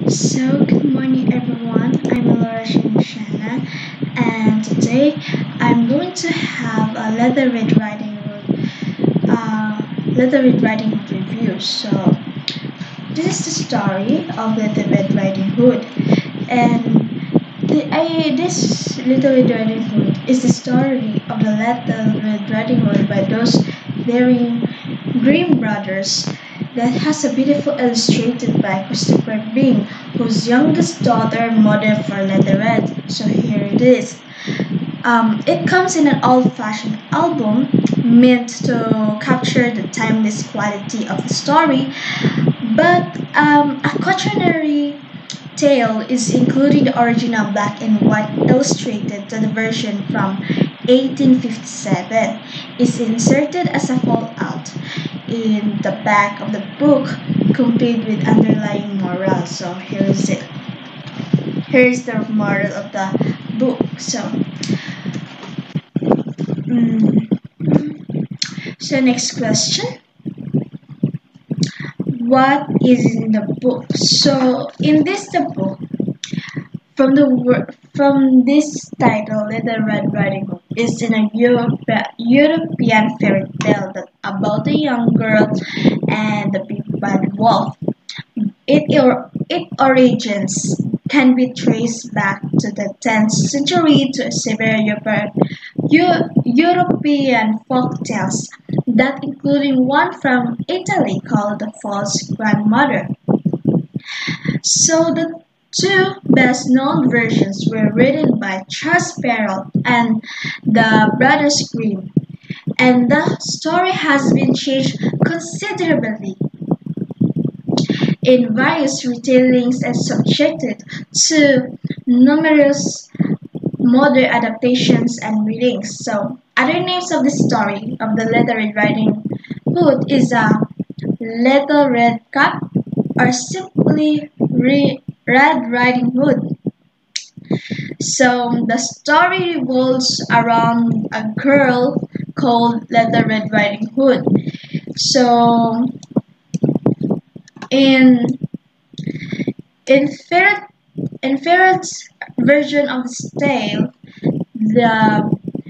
So, good morning everyone. I'm Elora Rusiana, and today I'm going to have a Leather Red Riding Hood review. So, this is the story of Leather Red Riding Hood, and this Little Red Riding Hood is the story of the Little Red Riding Hood by those daring Grimm brothers that has a beautiful illustrated by Christopher Bing, whose youngest daughter modeled for Leather Red. So here it is. It comes in an old-fashioned album meant to capture the timeless quality of the story, but a cautionary tale is including the original black and white illustrated to the version from 1857 is inserted as a fallout in the back of the book, complete with underlying moral. So here is it. Here is the moral of the book. So next question. What is in the book? So in the book, from this title, Little Red Riding Hood is in a European fairy tale about a young girl and the big bad wolf. Its origins can be traced back to the 10th century to severe European folk tales, that including one from Italy called the False Grandmother. So the two best-known versions were written by Charles Perrault and the Brothers Grimm, and the story has been changed considerably in various retellings and subjected to numerous modern adaptations and readings. So, other names of the story of the Little Red Riding Hood is a Little Red Cap or simply Red Riding Hood. So, the story revolves around a girl called Little Red Riding Hood. So, in Ferret's version of the tale, the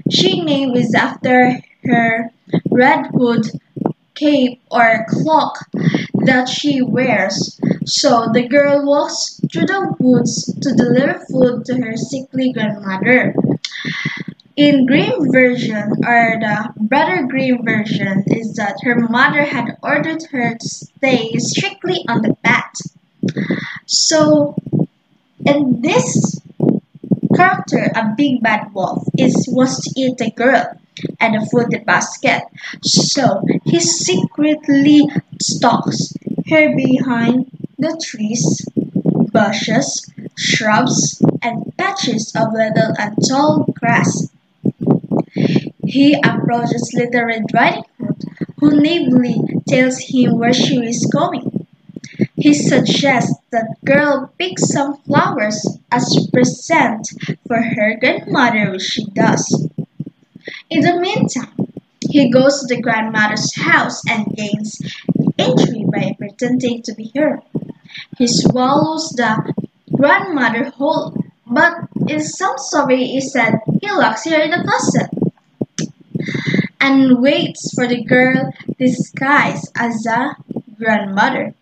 Shayne is after her red hood, cape, or cloak that she wears. So the girl walks through the woods to deliver food to her sickly grandmother. In Grimm version, or the Brother Grimm version, is that her mother had ordered her to stay strictly on the path. So, in this character, a big bad wolf was to eat the girl and the food basket. So, he secretly stalks her behind the trees, bushes, shrubs, and patches of little and tall grass. He approaches Little Red Riding Hood, who naively tells him where she is going. He suggests that girl pick some flowers as a present for her grandmother, which she does. In the meantime, he goes to the grandmother's house and gains entry by pretending to be her. He swallows the grandmother whole, but in some story it said he locks her in the closet and waits for the girl disguised as a grandmother.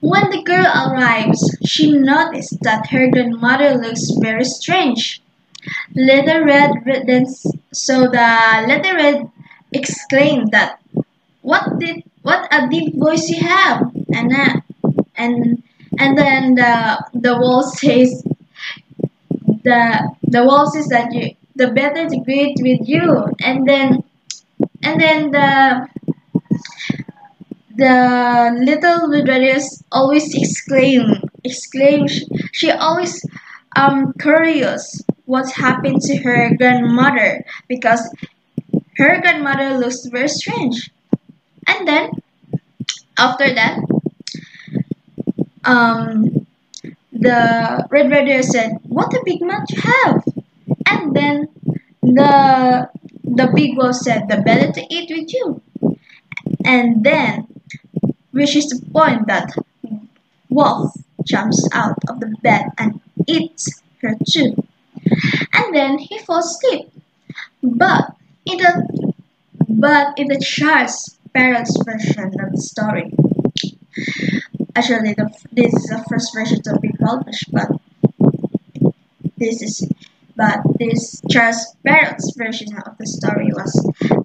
When the girl arrives, she noticed that her grandmother looks very strange. Little Red then so the Little Red exclaimed that what a deep voice you have, and and then the wolf says the wolf says that you the better to greet with you, and then the little Rusiana always exclaim. She always curious what happened to her grandmother because her grandmother looks very strange. And then after that, um, the Red Rider said, "What a big mouth you have!" And then the big wolf said, "The better to eat with you." And then, which is the point that wolf jumps out of the bed and eats her too. And then he falls asleep. But in the Charles Perrault's version of the story, actually this is the first version to be published, this is this Charles Perrault's version of the story was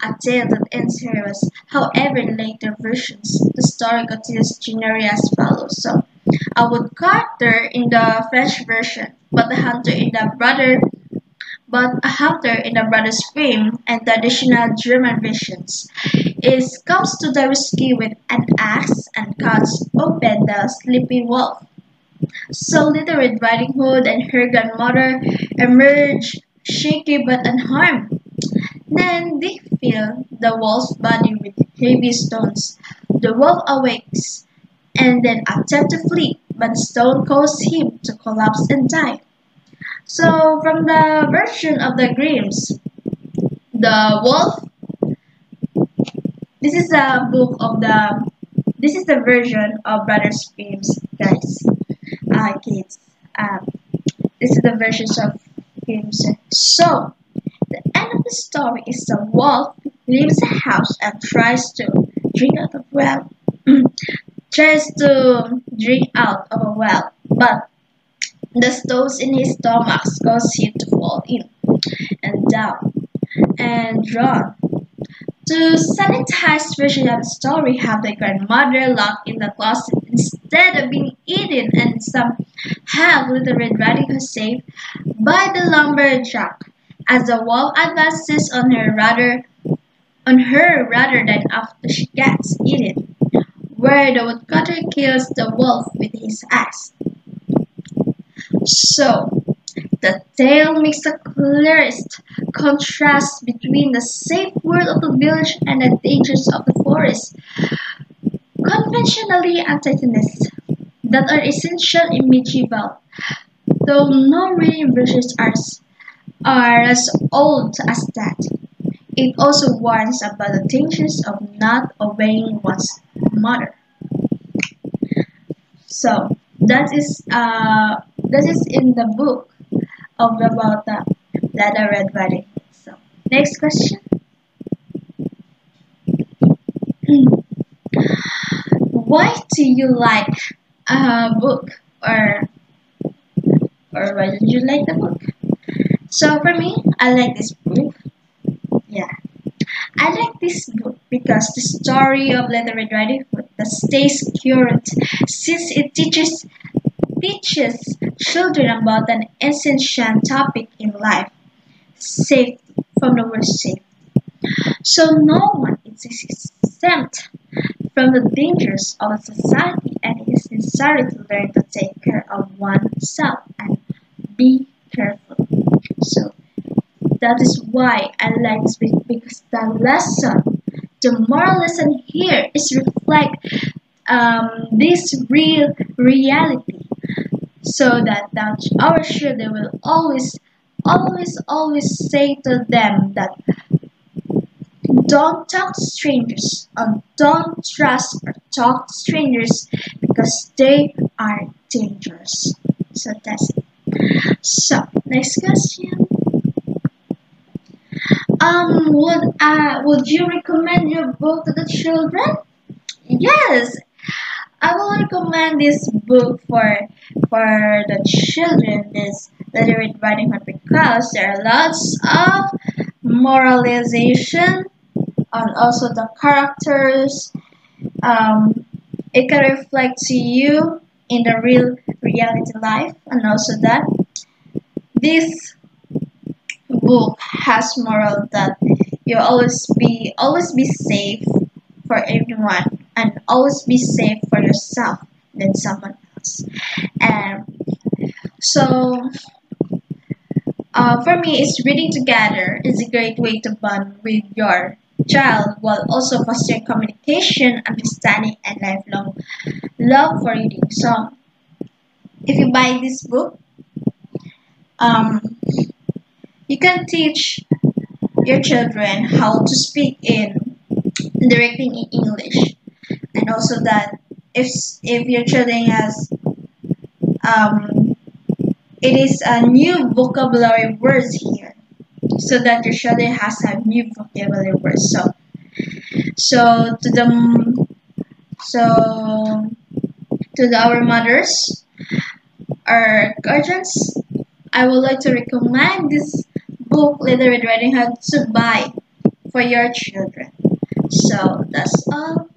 a tale that ends here was. However, in later versions, the story continues generally as follows. So, a woodcutter in the French version, but a hunter in the Brothers Grimm and the additional German versions comes to the rescue with an axe and cuts open the sleeping wolf. So Little Red Riding Hood and her grandmother emerge shaky but unharmed. Then they fill the wolf's body with heavy stones. The wolf awakes and then attempts to flee, but the stone causes him to collapse and die. So from the version of the Grimms, the wolf. This is a book of the. This is the version of Brothers Grimm's, guys, kids. This is the versions of Grimm's. So the end of the story is the wolf leaves the house and tries to drink out of well. Tries to drink out of a well, but the stones in his stomach cause him to fall in and down and drown. To sanitize version of the story, have the grandmother locked in the closet instead of being eaten, and somehow Little Red Riding Hood saved by the lumberjack as the wolf advances on her rather than after she gets eaten, where the woodcutter kills the wolf with his axe. So, the tale makes the clearest contrast between the safe world of the village and the dangers of the forest. Conventionally antagonist that are essential in medieval, though no written versions are as old as that. It also warns about the dangers of not obeying one's mother. So that is in the book of about the Little Red Riding Hood. So next question. Why do you like a book, or why did you like the book? So for me, I like this book. Yeah, I like this book because the story of Little Red Riding Hood that stays current, since it teaches children about an essential topic in life: safety, from the word safe. So no one is exempt from the dangers of a society, and it is necessary to learn to take care of oneself and be careful. So that is why I like this book, because the moral lesson here is reflect this real reality, so that our children will always say to them that don't talk to strangers, or don't trust or talk to strangers, because they are dangerous. So that's it. So next question. Would you recommend your book to the children? Yes, I will recommend this book for the children, this Little Red Riding Hood, because there are lots of moralization and also the characters. It can reflect to you in the real reality life, and also that this book has moral that you always be safe for everyone, and always be safe for yourself than someone else. And so for me, it's reading together is a great way to bond with your child while also fostering communication, understanding, and lifelong love for reading. So if you buy this book, you can teach your children how to speak directly in English, and also that if your children has it is a new vocabulary words here, so that your child has a new vocabulary words. So to the so our mothers, our guardians, I would like to recommend this book, Little Red Riding Hood, to buy for your children. So that's all.